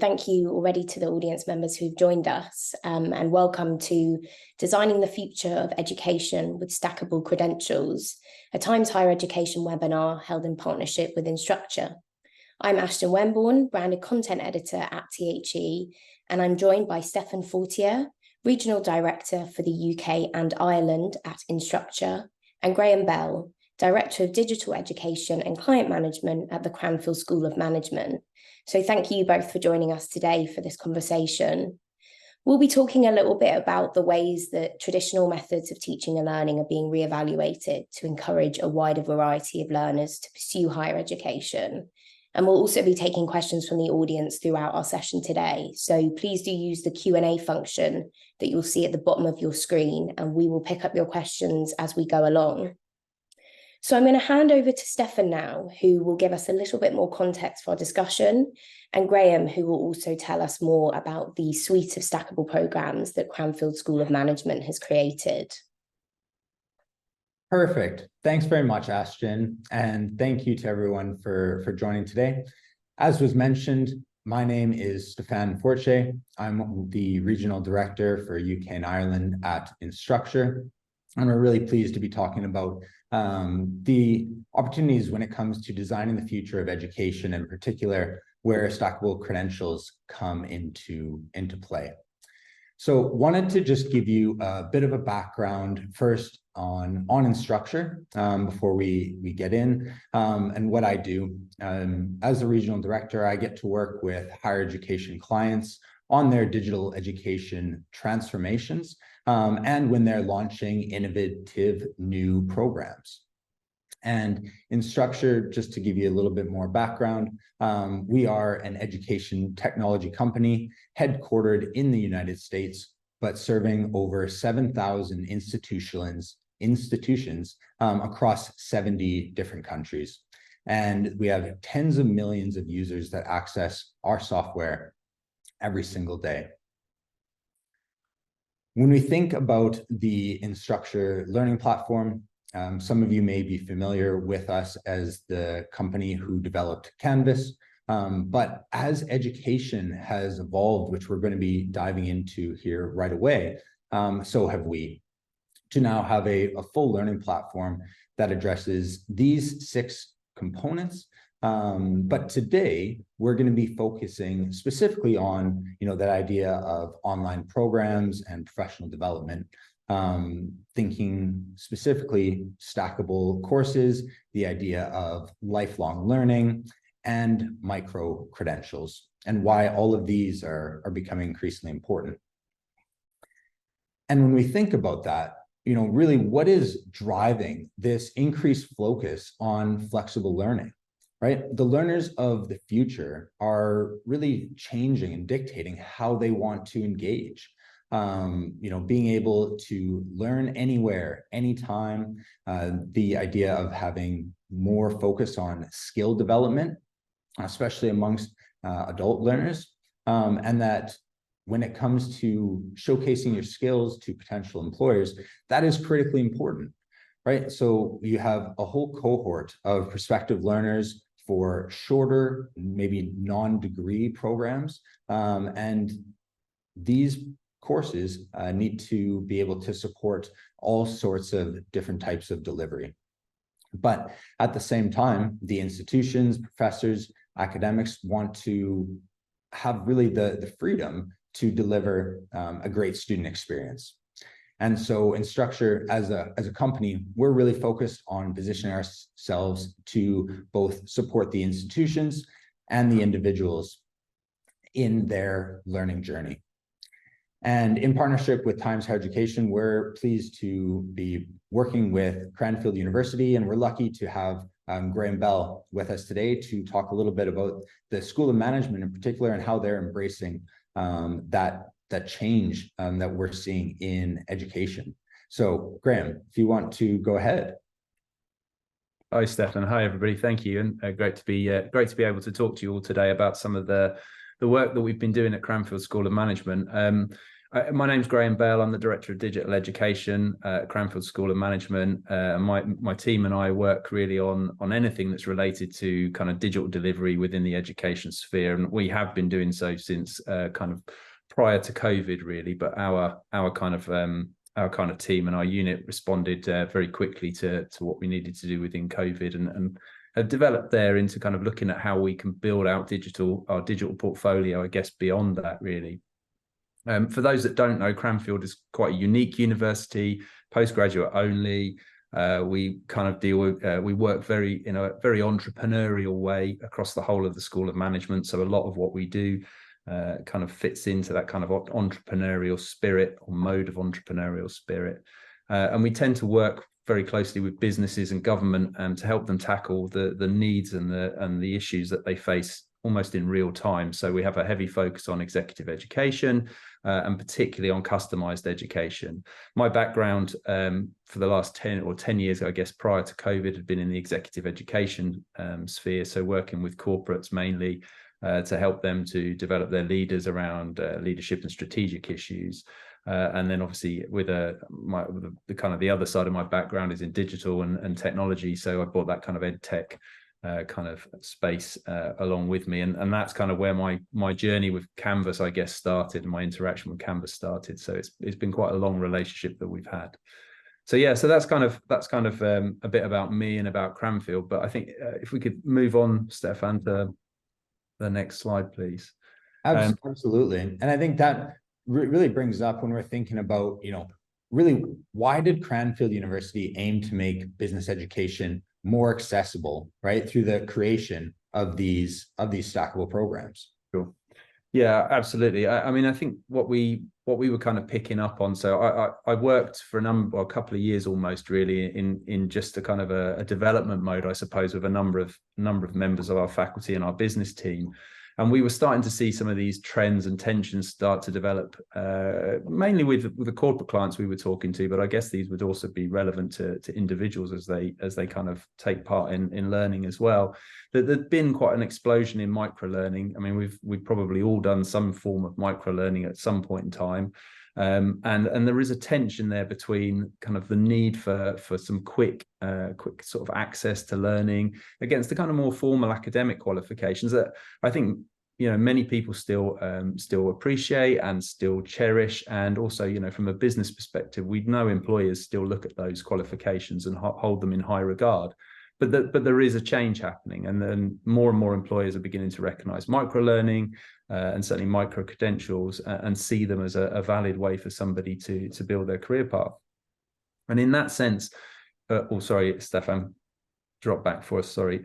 Thank you already to the audience members who've joined us, and welcome to Designing the Future of Education with Stackable Credentials, a Times Higher Education webinar held in partnership with Instructure. I'm Ashton Wemborn, Branded Content Editor at THE, and I'm joined by Stefan Fortier, Regional Director for the UK and Ireland at Instructure, and Graham Bell, Director of Digital Education and Client Management at the Cranfield School of Management. So thank you both for joining us today for this conversation. We'll be talking a little bit about the ways that traditional methods of teaching and learning are being reevaluated to encourage a wider variety of learners to pursue higher education. And we'll also be taking questions from the audience throughout our session today. So please do use the Q&A function that you'll see at the bottom of your screen, and we will pick up your questions as we go along. So I'm going to hand over to Stefan now, who will give us a little bit more context for our discussion, and Graham, who will also tell us more about the suite of stackable programs that Cranfield School of Management has created. Perfect. Thanks very much, Ashton, and thank you to everyone for joining today. As was mentioned, my name is Stefan Fortier. I'm the Regional Director for UK and Ireland at Instructure, and we're really pleased to be talking about the opportunities when it comes to designing the future of education, in particular, where stackable credentials come into play. So wanted to just give you a bit of a background first on Instructure before we get in, and what I do. As a regional director, I get to work with higher education clients on their digital education transformations, and when they're launching innovative new programs. And Instructure, just to give you a little bit more background, we are an education technology company headquartered in the United States, but serving over 7,000 institutions across 70 different countries. And we have tens of millions of users that access our software every single day. When we think about the Instructure learning platform, some of you may be familiar with us as the company who developed Canvas, but as education has evolved, which we're going to be diving into here right away, so have we, to now have a full learning platform that addresses these 6 components. But today we're going to be focusing specifically on, that idea of online programs and professional development, thinking specifically stackable courses, the idea of lifelong learning, and micro credentials, and why all of these are becoming increasingly important. And when we think about that, really what is driving this increased focus on flexible learning? Right? The learners of the future are really changing and dictating how they want to engage. Being able to learn anywhere, anytime, the idea of having more focus on skill development, especially amongst adult learners, and that when it comes to showcasing your skills to potential employers, that is critically important, right? So you have a whole cohort of prospective learners for shorter, maybe non-degree programs. And these courses need to be able to support all sorts of different types of delivery. But at the same time, the institutions, professors, academics want to have really the freedom to deliver a great student experience. And so Instructure, as a company, we're really focused on positioning ourselves to both support the institutions and the individuals in their learning journey. And in partnership with Times Higher Education, we're pleased to be working with Cranfield University, and we're lucky to have Graham Bell with us today to talk a little bit about the School of Management in particular and how they're embracing that change that we're seeing in education. So Graham, if you want to go ahead. Hi, Stefan. Hi, everybody. Thank you. And great to be able to talk to you all today about some of the work that we've been doing at Cranfield School of Management. My name's Graham Bell. I'm the Director of Digital Education at Cranfield School of Management. My team and I work really on anything that's related to kind of digital delivery within the education sphere, and we have been doing so since kind of prior to COVID, really. But our kind of team and our unit responded very quickly to what we needed to do within COVID, and have developed there into kind of looking at how we can build out our digital portfolio, I guess, beyond that, really. For those that don't know, Cranfield is quite a unique university, postgraduate only. We kind of deal with, we work in a very entrepreneurial way across the whole of the School of Management. So a lot of what we do kind of fits into that kind of entrepreneurial spirit or mode of entrepreneurial spirit. And we tend to work very closely with businesses and government to help them tackle the needs and the issues that they face almost in real time. So we have a heavy focus on executive education and particularly on customized education. My background for the last 10 years, I guess, prior to COVID, had been in the executive education sphere. So working with corporates mainly to help them to develop their leaders around leadership and strategic issues. And then obviously with the kind of the other side of my background is in digital and technology. So I brought that kind of ed tech kind of space along with me, and that's kind of where my journey with Canvas, I guess, started, and my interaction with Canvas started. So it's been quite a long relationship that we've had. So yeah, so that's kind of a bit about me and about Cranfield. But I think if we could move on, Stefan, to the next slide, please. Absolutely. And I think that really brings up when we're thinking about, really, why did Cranfield University aim to make business education more accessible, right, through the creation of these stackable programs? Sure. Yeah, absolutely. I mean, I think what we were kind of picking up on. So I worked for a couple of years almost, really, in just a kind of a development mode, I suppose, with a number of members of our faculty and our business team. And we were starting to see some of these trends and tensions start to develop, mainly with the corporate clients we were talking to, but I guess these would also be relevant to individuals as they kind of take part in learning as well. There'd been quite an explosion in micro learning. I mean, we've probably all done some form of micro learning at some point in time. And there is a tension there between kind of the need for some quick sort of access to learning against the kind of more formal academic qualifications that I think many people still appreciate and still cherish. And also, from a business perspective, we know employers still look at those qualifications and hold them in high regard. But there is a change happening, and then more and more employers are beginning to recognise micro learning and certainly micro credentials and see them as a valid way for somebody to build their career path. And in that sense, sorry, Stefan, drop back for us. Sorry,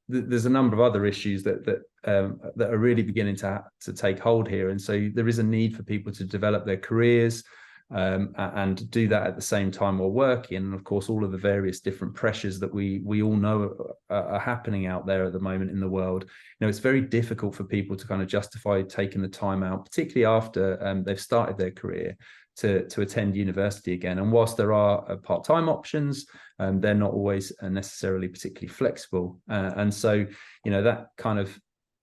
there's a number of other issues that are really beginning to take hold here, and so there is a need for people to develop their careers. And do that at the same time while working. And of course, all of the various different pressures that we all know are happening out there at the moment in the world. It's very difficult for people to kind of justify taking the time out, particularly after they've started their career, to attend university again. And whilst there are part-time options, they're not always necessarily particularly flexible. And so, that kind of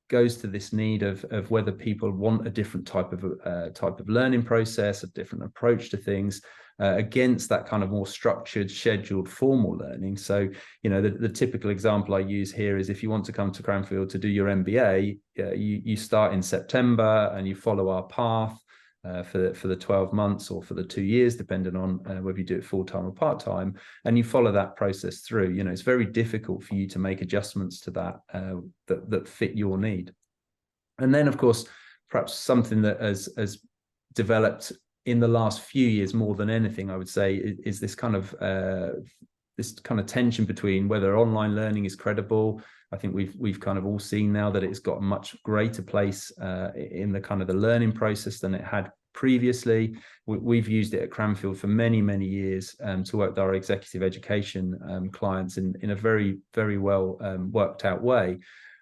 goes to this need of whether people want a different type of learning process, a different approach to things against that kind of more structured, scheduled, formal learning. So, the typical example I use here is if you want to come to Cranfield to do your MBA, you start in September and you follow our path for the 12 months or for the 2 years, depending on whether you do it full-time or part-time, and you follow that process through. It's very difficult for you to make adjustments to that that fit your need. And then, of course, perhaps something that has developed in the last few years more than anything, I would say, is this kind of tension between whether online learning is credible. I think we've kind of all seen now that it's got a much greater place in the kind of the learning process than it had previously. We've used it at Cranfield for many, many years to work with our executive education clients in a very, very well worked out way.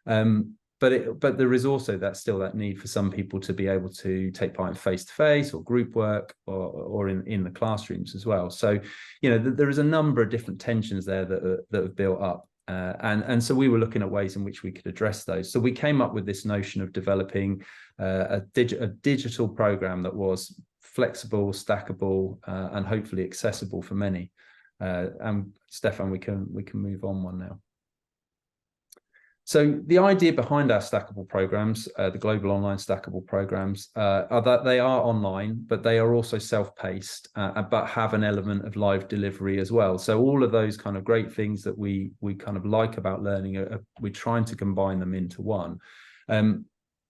But there is also that need for some people to be able to take part in face-to-face or group work or in the classrooms as well. So, there is a number of different tensions there that have built up. And so we were looking at ways in which we could address those. So we came up with this notion of developing a digital program that was flexible, stackable, and hopefully accessible for many. And Stefan, we can move on one now. So the idea behind our stackable programs, the global online stackable programs, are that they are online, but they are also self-paced, but have an element of live delivery as well. So all of those kind of great things that we kind of like about learning, we're trying to combine them into one.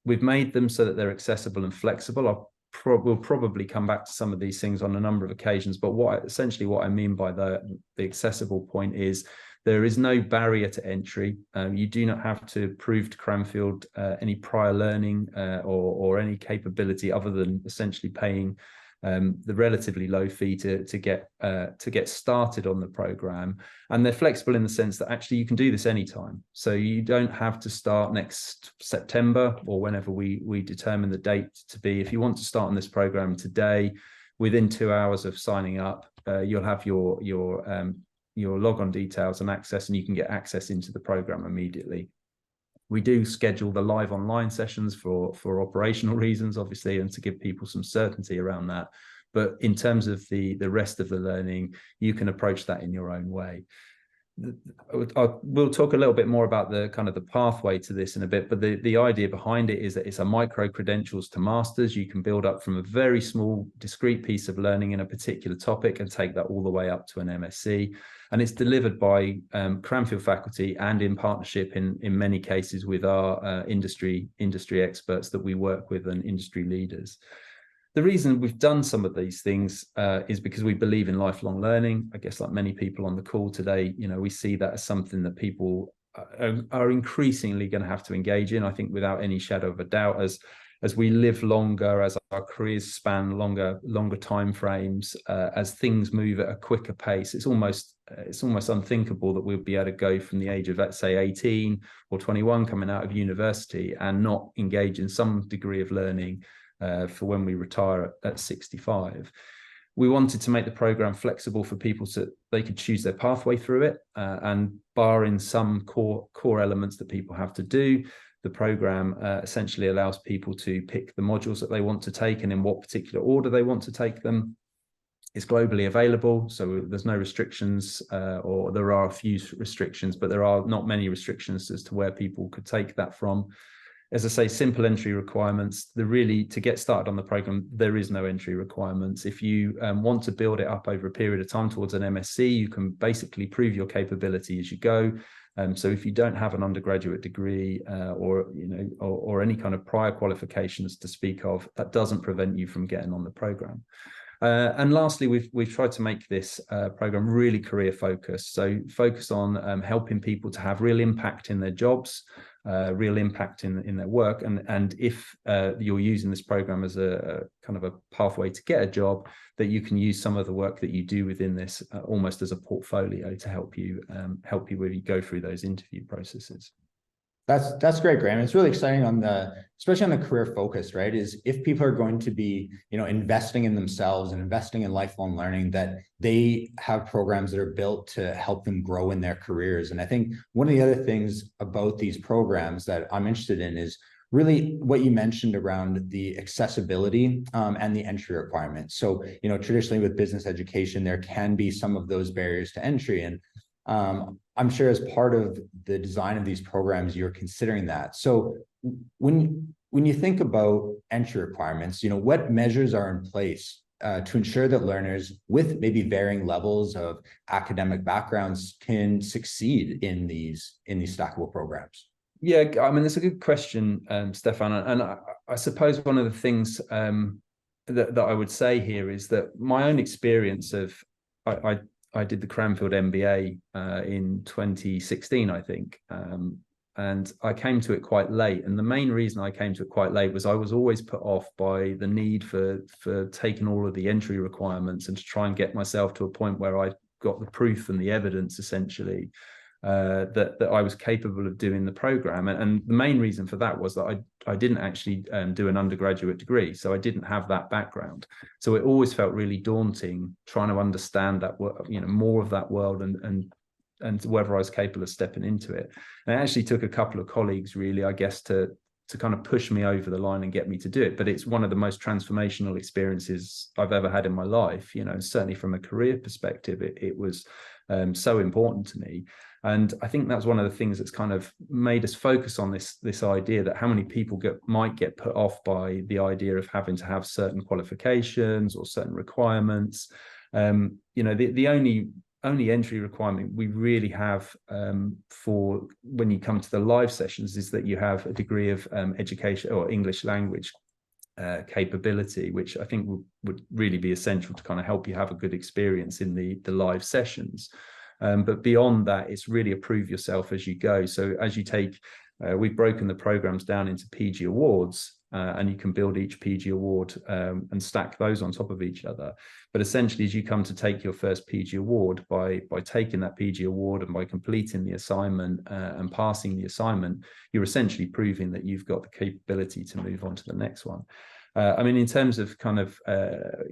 We've made them so that they're accessible and flexible. We'll probably come back to some of these things on a number of occasions, but essentially what I mean by the accessible point is there is no barrier to entry. You do not have to prove to Cranfield any prior learning or any capability other than essentially paying the relatively low fee to get started on the program. And they're flexible in the sense that actually you can do this anytime. So you don't have to start next September or whenever we determine the date to be. If you want to start on this program today, within 2 hours of signing up, you'll have your logon details and access, and you can get access into the program immediately. We do schedule the live online sessions for operational reasons, obviously, and to give people some certainty around that. But in terms of the rest of the learning, you can approach that in your own way. We'll talk a little bit more about the kind of the pathway to this in a bit, but the idea behind it is that it's a micro credentials to masters. You can build up from a very small discrete piece of learning in a particular topic and take that all the way up to an MSc. And it's delivered by Cranfield faculty and in partnership in many cases with our industry experts that we work with and industry leaders. The reason we've done some of these things is because we believe in lifelong learning. I guess like many people on the call today, we see that as something that people are increasingly going to have to engage in. I think without any shadow of a doubt, as we live longer, as our careers span longer time frames, as things move at a quicker pace, it's almost unthinkable that we'll be able to go from the age of, let's say, 18 or 21 coming out of university and not engage in some degree of learning for when we retire at 65. We wanted to make the program flexible for people so they could choose their pathway through it, and barring some core elements that people have to do, the program essentially allows people to pick the modules that they want to take and in what particular order they want to take them. It's globally available, so there's no restrictions, or there are a few restrictions, but there are not many restrictions as to where people could take that from. As I say, simple entry requirements. To get started on the program, there is no entry requirements. If you want to build it up over a period of time towards an MSc, you can basically prove your capability as you go. So if you don't have an undergraduate degree or any kind of prior qualifications to speak of, that doesn't prevent you from getting on the program. And lastly, we've tried to make this program really career focused. So focus on helping people to have real impact in their jobs, real impact in their work. And if you're using this program as a kind of a pathway to get a job, that you can use some of the work that you do within this almost as a portfolio to help you when you go through those interview processes. That's great, Graham. It's really exciting especially on the career focus, right? Is if people are going to be, investing in themselves and investing in lifelong learning, that they have programs that are built to help them grow in their careers. And I think one of the other things about these programs that I'm interested in is really what you mentioned around the accessibility and the entry requirements. So, traditionally with business education, there can be some of those barriers to entry. And I'm sure as part of the design of these programs, you're considering that. So when you think about entry requirements, what measures are in place to ensure that learners with maybe varying levels of academic backgrounds can succeed in these stackable programs? Yeah, I mean, that's a good question, Stefan. And I suppose one of the things that I would say here is that my own experience of, I did the Cranfield MBA in 2016, I think, and I came to it quite late. And the main reason I came to it quite late was I was always put off by the need for taking all of the entry requirements and to try and get myself to a point where I got the proof and the evidence, essentially, that I was capable of doing the program. And the main reason for that was that I didn't actually do an undergraduate degree, so I didn't have that background. So it always felt really daunting trying to understand that, more of that world and and whether I was capable of stepping into it. And it actually took a couple of colleagues really, I guess, to kind of push me over the line and get me to do it. But it's one of the most transformational experiences I've ever had in my life, you know, certainly from a career perspective, it was so important to me. And I think that's one of the things that's kind of made us focus on this idea that how many people might get put off by the idea of having to have certain qualifications or certain requirements. You know, the only entry requirement we really have for when you come to the live sessions is that you have a degree of education or English language capability, which I think would really be essential to kind of help you have a good experience in the live sessions. But beyond that, it's really a prove yourself as you go. So as you take, we've broken the programs down into PG awards, and you can build each PG award and stack those on top of each other. But essentially, as you come to take your first PG award, by taking that PG award and by completing the assignment and passing the assignment, you're essentially proving that you've got the capability to move on to the next one. I mean, in terms of kind of,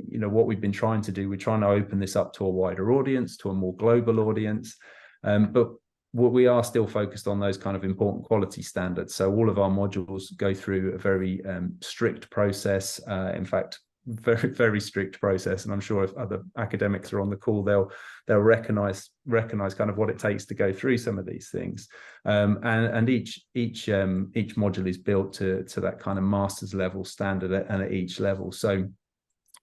you know, what we've been trying to do, we're trying to open this up to a wider audience, to a more global audience. But we are still focused on those kind of important quality standards. So all of our modules go through a very strict process. In fact, very, very strict process. And I'm sure if other academics are on the call, they'll recognize kind of what it takes to go through some of these things. And each module is built to that kind of master's level standard and at each level. So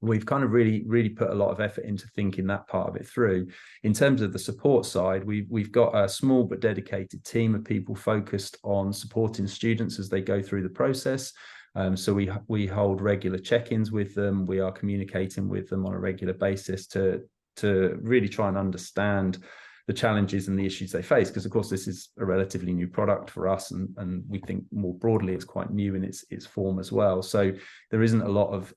we've kind of really put a lot of effort into thinking that part of it through. In terms of the support side, we've got a small but dedicated team of people focused on supporting students as they go through the process. So we hold regular check-ins with them. We are communicating with them on a regular basis to really try and understand the challenges and the issues they face, because of course this is a relatively new product for us, and we think more broadly it's quite new in its form as well. So there isn't a lot of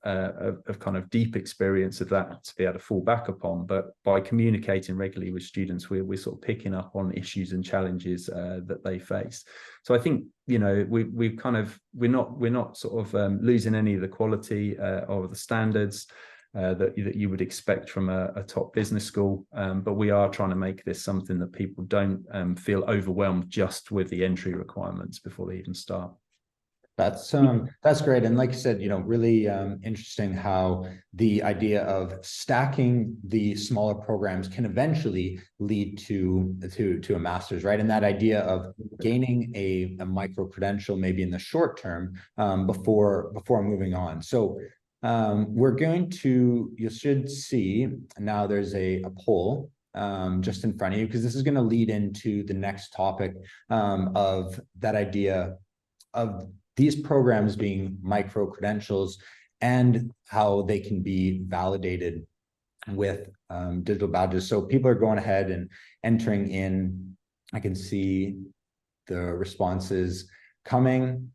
kind of deep experience of that to be able to fall back upon, but by communicating regularly with students, we're sort of picking up on issues and challenges that they face. So I think, you know, we're not sort of losing any of the quality or the standards that you would expect from a top business school, but we are trying to make this something that people don't feel overwhelmed just with the entry requirements before they even start. That's great. And like you said, you know, really interesting how the idea of stacking the smaller programs can eventually lead to a master's, right? And that idea of gaining a micro credential maybe in the short term before moving on. So we're going to, you should see now there's a poll just in front of you, because this is going to lead into the next topic of that idea of these programs being micro credentials and how they can be validated with digital badges. So people are going ahead and entering in. I can see the responses coming.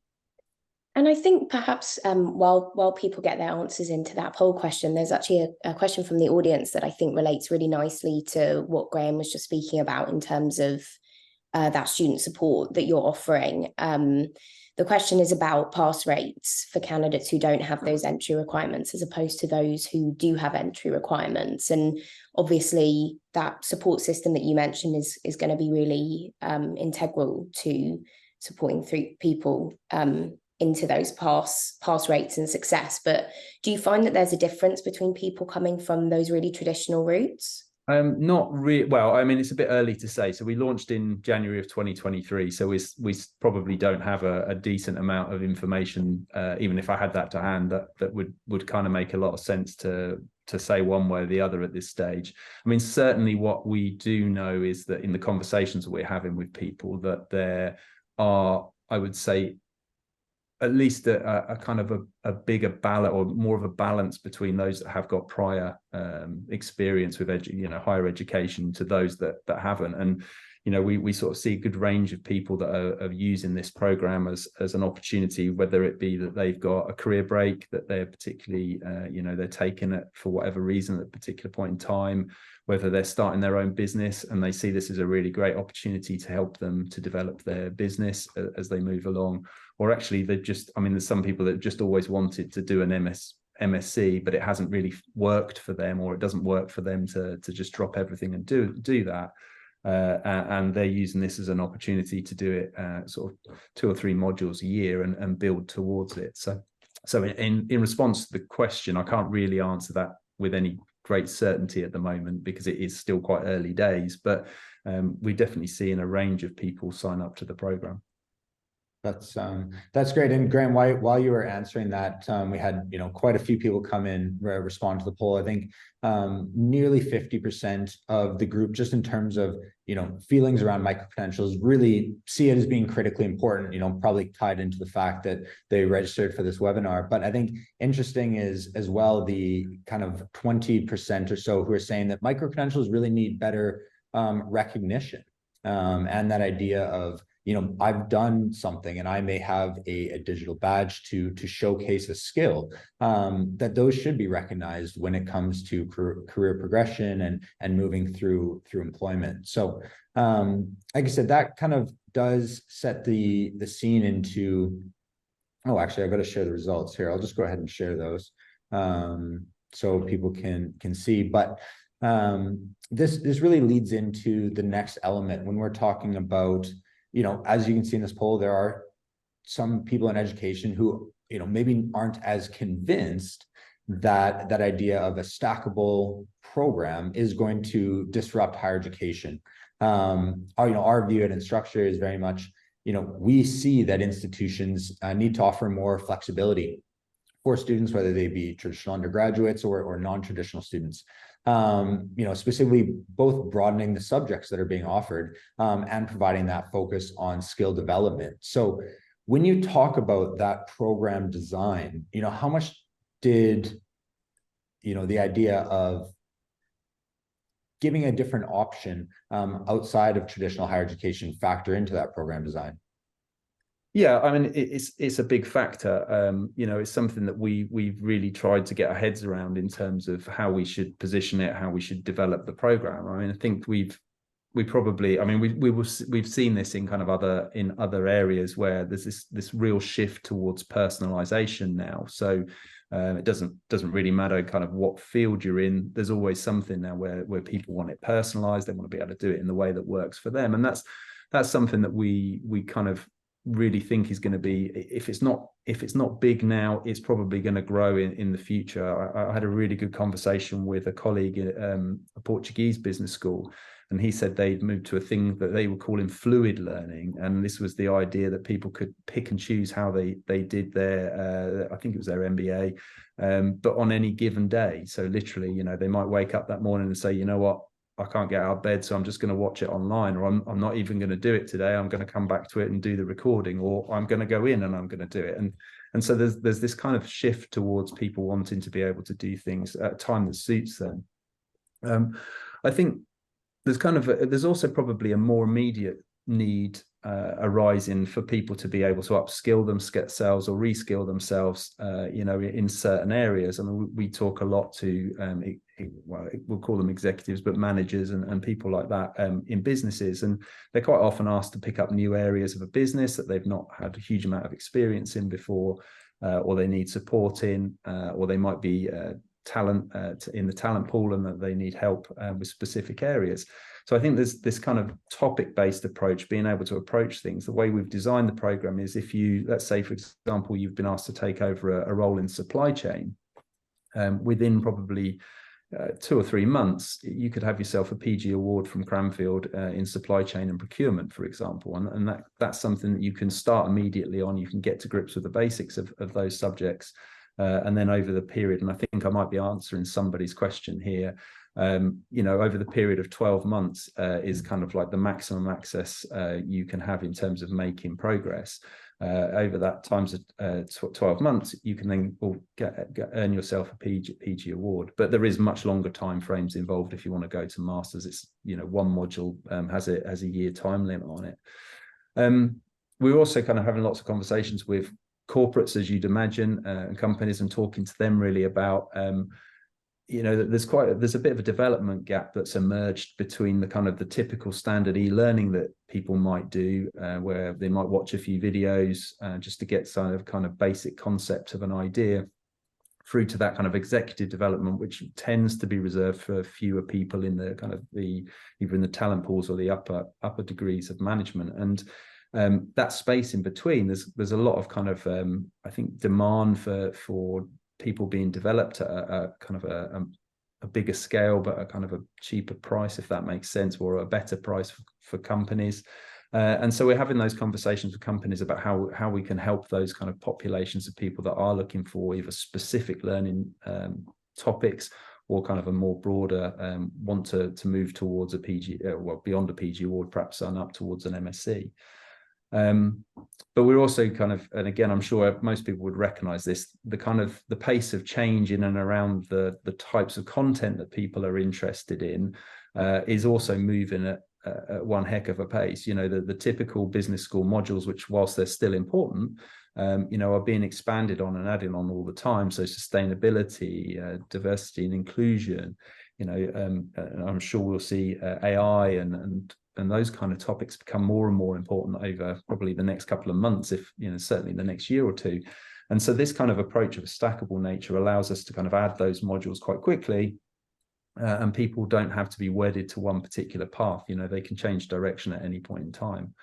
And I think perhaps while people get their answers into that poll question, there's actually a question from the audience that I think relates really nicely to what Graham was just speaking about in terms of that student support that you're offering. The question is about pass rates for candidates who don't have those entry requirements as opposed to those who do have entry requirements. And obviously that support system that you mentioned is going to be really integral to supporting through people into those pass rates and success. But do you find that there's a difference between people coming from those really traditional routes? Not really. Well, I mean, it's a bit early to say. So we launched in January of 2023. So we probably don't have a decent amount of information, even if I had that to hand, that would kind of make a lot of sense to say one way or the other at this stage. I mean, certainly what we do know is that in the conversations that we're having with people, that there are, I would say, at least a kind of a bigger balance, or more of a balance between those that have got prior experience with higher education to those that haven't. And you know, we sort of see a good range of people that are using this program as an opportunity, whether it be that they've got a career break, that they're particularly they're taking it for whatever reason at a particular point in time, whether they're starting their own business and they see this as a really great opportunity to help them to develop their business as they move along. Or actually, there's some people that just always wanted to do an MSc, but it hasn't really worked for them, or it doesn't work for them to just drop everything and do that. and they're using this as an opportunity to do it sort of 2 or 3 modules a year and build towards it. So in response to the question, I can't really answer that with any great certainty at the moment, because it is still quite early days, but we definitely seeing a range of people sign up to the program. That's great. And Graham, while you were answering that, we had, quite a few people come in, respond to the poll. I think nearly 50% of the group, just in terms of, feelings around micro-credentials, really see it as being critically important, probably tied into the fact that they registered for this webinar. But I think interesting is as well, the kind of 20% or so who are saying that micro-credentials really need better recognition, and that idea of, I've done something and I may have a digital badge to showcase a skill, that those should be recognized when it comes to career progression and moving through employment. So like I said, that kind of does set the scene into, oh, actually, I've got to share the results here. I'll just go ahead and share those so people can see. But this really leads into the next element when we're talking about, as you can see in this poll, there are some people in education who, maybe aren't as convinced that that idea of a stackable program is going to disrupt higher education. Our view at Instructure is very much, we see that institutions need to offer more flexibility for students, whether they be traditional undergraduates or non-traditional students. Specifically both broadening the subjects that are being offered and providing that focus on skill development. So when you talk about that program design, how much did, the idea of giving a different option outside of traditional higher education factor into that program design? Yeah, I mean, it's a big factor. It's something that we've really tried to get our heads around in terms of how we should position it, how we should develop the program. I mean, I think we've seen this in kind of other areas where there's this real shift towards personalization now. So it doesn't really matter kind of what field you're in. There's always something now where people want it personalized. They want to be able to do it in the way that works for them, and that's something that we kind of really think is going to be, if it's not big now, it's probably going to grow in the future. I had a really good conversation with a colleague at a Portuguese business school, and he said they'd moved to a thing that they were calling fluid learning, and this was the idea that people could pick and choose how they did their I think it was their MBA, but on any given day. So literally, they might wake up that morning and say, you know what, I can't get out of bed, so I'm just going to watch it online, or I'm not even going to do it today. I'm going to come back to it and do the recording, or I'm going to go in and I'm going to do it. And so there's this kind of shift towards people wanting to be able to do things at a time that suits them. I think there's also probably a more immediate need arising for people to be able to upskill themselves or reskill themselves, in certain areas. I mean, we talk a lot to, we'll call them executives, but managers and people like that in businesses, and they're quite often asked to pick up new areas of a business that they've not had a huge amount of experience in before, or they need support in, or they might be talent in the talent pool, and that they need help with specific areas. So I think there's this kind of topic-based approach, being able to approach things. The way we've designed the program is, if you, let's say, for example, you've been asked to take over a role in supply chain, within probably 2 or 3 months, you could have yourself a PG award from Cranfield in supply chain and procurement, for example. And that's something that you can start immediately on. You can get to grips with the basics of those subjects. And then over the period, and I think I might be answering somebody's question here, over the period of 12 months is kind of like the maximum access you can have in terms of making progress. Over that times of 12 months, you can then earn yourself a PG award. But there is much longer time frames involved if you want to go to masters. It's, one module has a year time limit on it. We're also kind of having lots of conversations with corporates, as you'd imagine, and companies, and talking to them really about there's a bit of a development gap that's emerged between the kind of the typical standard e-learning that people might do, where they might watch a few videos just to get some kind of basic concept of an idea, through to that kind of executive development, which tends to be reserved for fewer people in the kind of either in the talent pools or the upper degrees of management. And that space in between, there's a lot of kind of I think demand for people being developed at a kind of a bigger scale, but a kind of a cheaper price, if that makes sense, or a better price for companies. And so we're having those conversations with companies about how we can help those kind of populations of people that are looking for either specific learning topics or kind of a more broader want to move towards a PG, well, beyond a PG award, perhaps and up towards an MSc. But we're also kind of, and again, I'm sure most people would recognize this, the pace of change in and around the types of content that people are interested in is also moving at one heck of a pace. You know, the typical business school modules, which whilst they're still important, you know, are being expanded on and added on all the time. So sustainability, diversity and inclusion, you know, I'm sure we'll see AI and those kind of topics become more and more important over probably the next couple of months, if, you know, certainly the next year or two. And so this kind of approach of a stackable nature allows us to kind of add those modules quite quickly. And people don't have to be wedded to one particular path. You know, they can change direction at any point in time.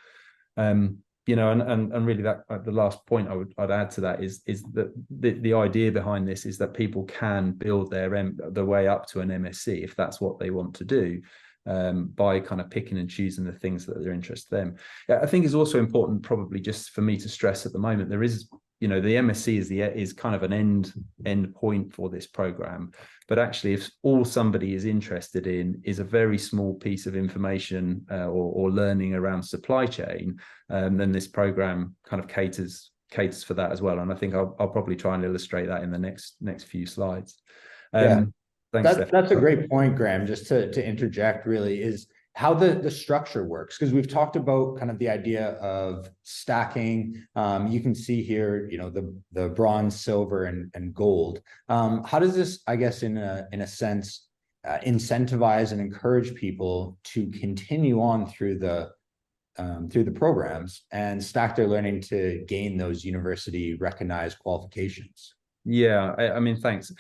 You know, and really that the last point I'd add to that is that the idea behind this is that people can build their way up to an MSc if that's what they want to do, by kind of picking and choosing the things that they're interested in. I think it's also important, probably just for me to stress at the moment, there is, you know, the MSc is kind of an end point for this program. But actually, if all somebody is interested in is a very small piece of information or learning around supply chain, then this program kind of caters for that as well. And I think I'll probably try and illustrate that in the next few slides. Yeah, thanks. That's a great point, Graham. Just to interject, really, is how the structure works, because we've talked about kind of the idea of stacking. You can see here, you know, the bronze, silver, and gold. How does this, I guess, in a sense, incentivize and encourage people to continue on through the programs and stack their learning to gain those university recognized qualifications? Yeah, I mean, thanks.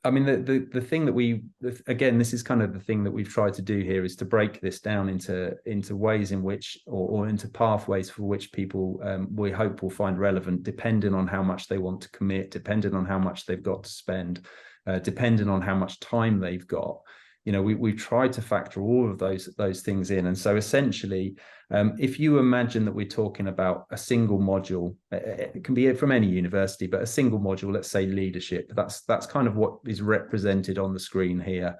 I mean, the thing that again, this is kind of the thing that we've tried to do here, is to break this down into ways in which, or into pathways for which people we hope will find relevant, depending on how much they want to commit, depending on how much they've got to spend, depending on how much time they've got. You know, we've tried to factor all of those things in. And so essentially, if you imagine that we're talking about a single module, it can be from any university, but a single module, let's say leadership, that's kind of what is represented on the screen here,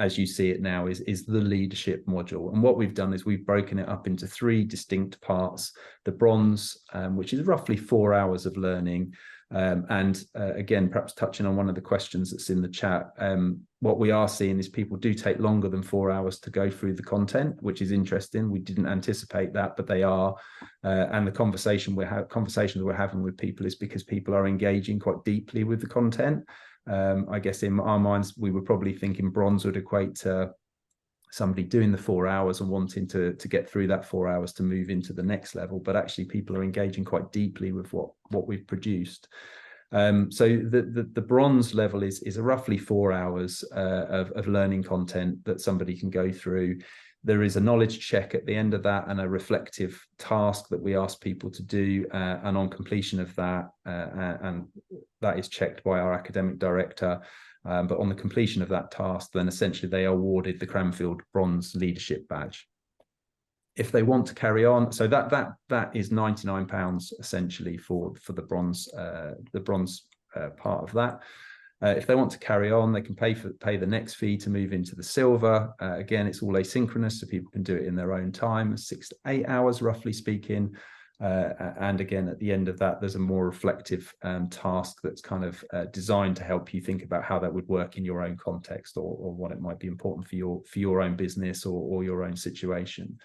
as you see it now, is the leadership module. And what we've done is we've broken it up into 3 distinct parts: the bronze, which is roughly 4 hours of learning. Again, perhaps touching on one of the questions that's in the chat, what we are seeing is people do take longer than 4 hours to go through the content, which is interesting. We didn't anticipate that, but they are. And the conversations we're having with people is because people are engaging quite deeply with the content. I guess in our minds, we were probably thinking bronze would equate to somebody doing the 4 hours and wanting to get through that 4 hours to move into the next level, but actually people are engaging quite deeply with what we've produced. So the bronze level is a roughly 4 hours of learning content that somebody can go through. There is a knowledge check at the end of that and a reflective task that we ask people to do, and on completion of that, and that is checked by our academic director. But on the completion of that task, then essentially they are awarded the Cranfield Bronze Leadership Badge. If they want to carry on, so that is £99 essentially for the bronze part of that. If they want to carry on, they can pay the next fee to move into the silver. Again, it's all asynchronous, so people can do it in their own time, 6 to 8 hours, roughly speaking. And again, at the end of that, there's a more reflective task that's kind of designed to help you think about how that would work in your own context, or what it might be important for your own business or your own situation.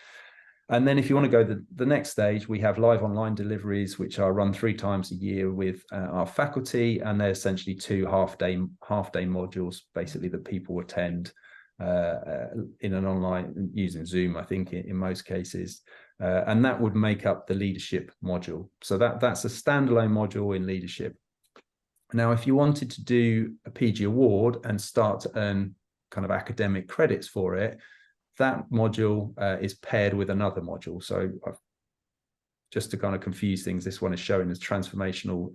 And then if you want to go the next stage, we have live online deliveries, which are run 3 times a year with our faculty, and they're essentially 2 half-day modules, basically, that people attend in an online, using Zoom, I think, in most cases. And that would make up the leadership module. So that's a standalone module in leadership. Now, if you wanted to do a PG award and start to earn kind of academic credits for it, that module is paired with another module. So just to kind of confuse things, this one is showing as transformational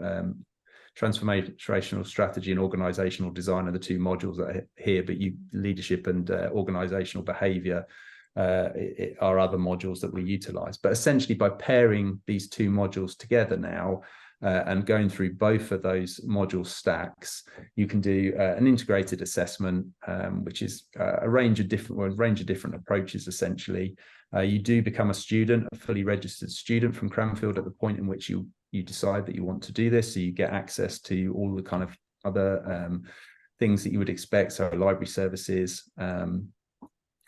strategy and organizational design are the two modules that are here, but leadership and organizational behavior are other modules that we utilize. But essentially, by pairing these two modules together now and going through both of those module stacks, you can do an integrated assessment, which is a range of different approaches. Essentially, you do become a student, a fully registered student from Cranfield at the point in which you decide that you want to do this. So you get access to all the kind of other things that you would expect. So library services,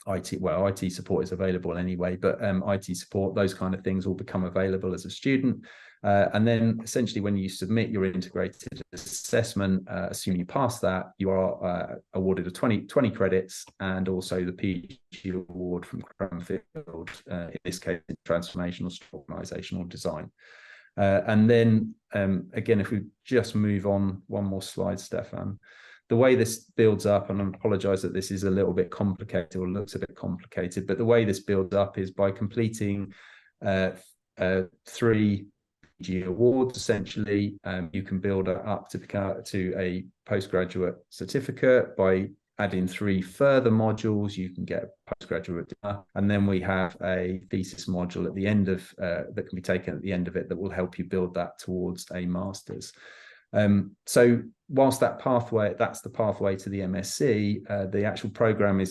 IT support is available anyway, but IT support, those kind of things all become available as a student. And then essentially when you submit your integrated assessment, assuming you pass that, you are awarded a 20 credits and also the PG award from Cranfield, in this case, in transformational organizational design. And then again, if we just move on one more slide, Stefan, the way this builds up, and I apologize that this is a little bit complicated or looks a bit complicated, but the way this builds up is by completing 3 PG awards. Essentially, you can build up to a postgraduate certificate. By adding 3 further modules, you can get a postgraduate diploma, and then we have a thesis module at the end of that can be taken at the end of it that will help you build that towards a master's. So whilst that's the pathway to the MSc, the actual program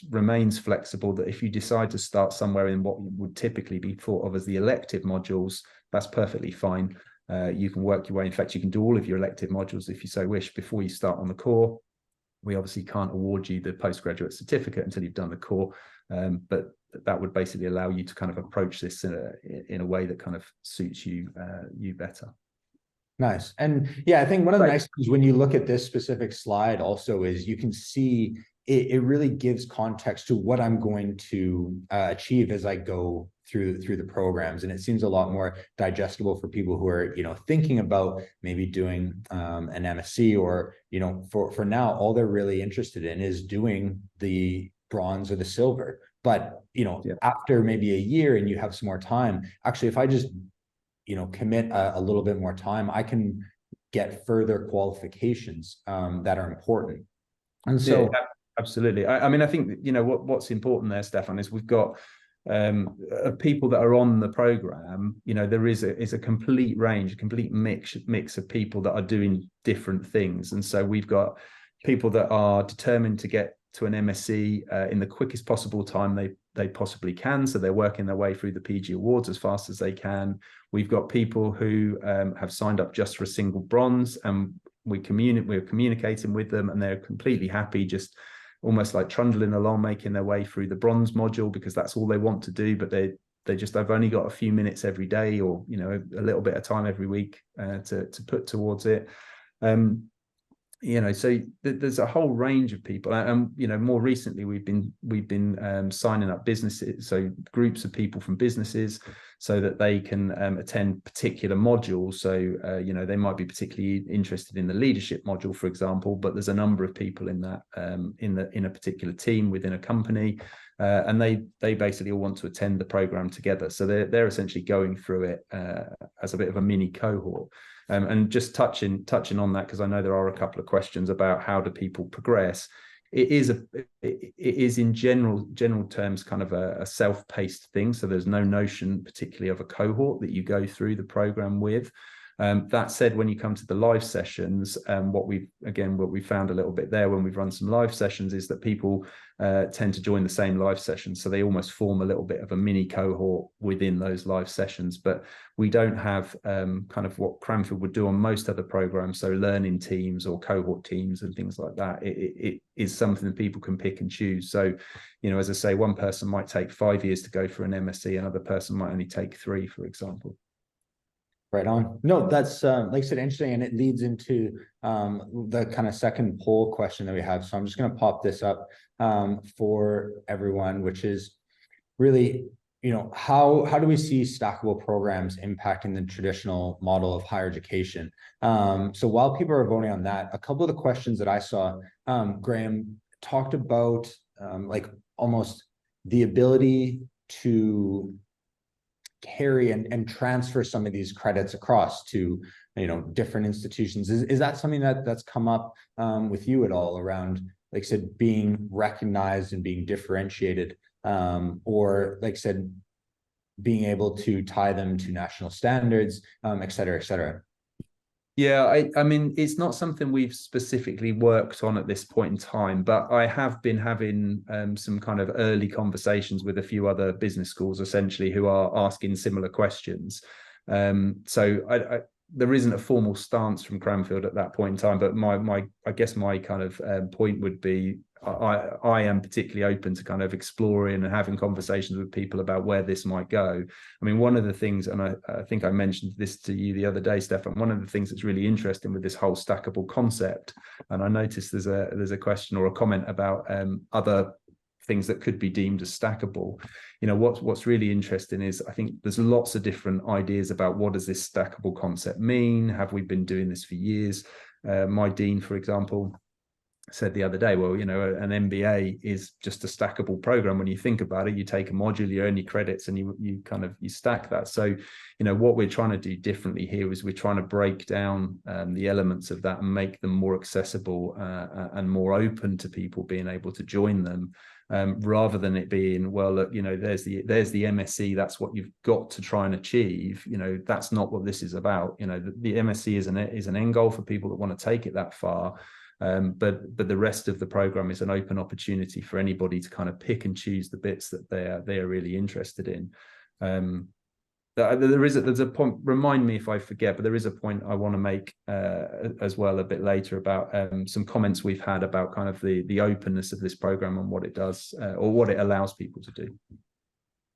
remains flexible, that if you decide to start somewhere in what would typically be thought of as the elective modules, that's perfectly fine. You can work your way. In fact, you can do all of your elective modules if you so wish before you start on the core. We obviously can't award you the postgraduate certificate until you've done the core, but that would basically allow you to kind of approach this in a way that kind of suits you better. Nice. And yeah, I think one of the nice things when you look at this specific slide also is you can see it really gives context to what I'm going to achieve as I go through the programs. And it seems a lot more digestible for people who are, thinking about maybe doing an MSc, or, for now, all they're really interested in is doing the bronze or the silver. But, after maybe a year and you have some more time, actually, if I just commit a little bit more time, I can get further qualifications that are important. And so, yeah, absolutely. I mean, I think what's important there, Stefan, is we've got people that are on the program. There is a complete range, a complete mix of people that are doing different things, and so we've got people that are determined to get to an MSc in the quickest possible time they possibly can. So they're working their way through the PG awards as fast as they can. We've got people who have signed up just for a single bronze, and we're communicating with them, and they're completely happy, just almost like trundling along, making their way through the bronze module because that's all they want to do. But they've only got a few minutes every day, or a little bit of time every week to put towards it. So there's a whole range of people, and more recently we've been signing up businesses, so groups of people from businesses, so that they can attend particular modules. So they might be particularly interested in the leadership module, for example, but there's a number of people in that in a particular team within a company, and they basically all want to attend the program together. So they're essentially going through it as a bit of a mini cohort. And just touching on that, because I know there are a couple of questions about how do people progress. It is in general terms kind of a self-paced thing. So there's no notion particularly of a cohort that you go through the program with. That said, when you come to the live sessions, what we found a little bit there when we've run some live sessions is that people tend to join the same live sessions. So they almost form a little bit of a mini cohort within those live sessions. But we don't have kind of what Cranfield would do on most other programs. So learning teams or cohort teams and things like that. It is something that people can pick and choose. So, as I say, one person might take 5 years to go for an MSc, another person might only take 3, for example. Right on. No, that's like I said, interesting, and it leads into the kind of second poll question that we have. So I'm just going to pop this up for everyone, which is really, how do we see stackable programs impacting the traditional model of higher education? So while people are voting on that, a couple of the questions that I saw, Graham talked about like almost the ability to carry and transfer some of these credits across to different institutions. Is that something that's come up with you at all around, like I said, being recognized and being differentiated, or like I said, being able to tie them to national standards, et cetera, et cetera? Yeah, I mean, it's not something we've specifically worked on at this point in time, but I have been having some kind of early conversations with a few other business schools, essentially, who are asking similar questions. So there isn't a formal stance from Cranfield at that point in time, but I guess my kind of point would be I am particularly open to kind of exploring and having conversations with people about where this might go. I mean, one of the things, and I think I mentioned this to you the other day, Stefan, one of the things that's really interesting with this whole stackable concept, and I noticed there's a question or a comment about other things that could be deemed as stackable. What's really interesting is I think there's lots of different ideas about what does this stackable concept mean? Have we been doing this for years? My dean, for example, said the other day, well, an MBA is just a stackable program. When you think about it, you take a module, you earn your credits, and you stack that. So, what we're trying to do differently here is we're trying to break down the elements of that and make them more accessible and more open to people being able to join them, rather than it being, well, look, there's the MSc, that's what you've got to try and achieve. That's not what this is about. The MSc is an end goal for people that want to take it that far. But the rest of the program is an open opportunity for anybody to kind of pick and choose the bits that they are really interested in. There's a point, remind me if I forget, but there is a point I want to make as well a bit later about some comments we've had about kind of the openness of this program and what it does or what it allows people to do.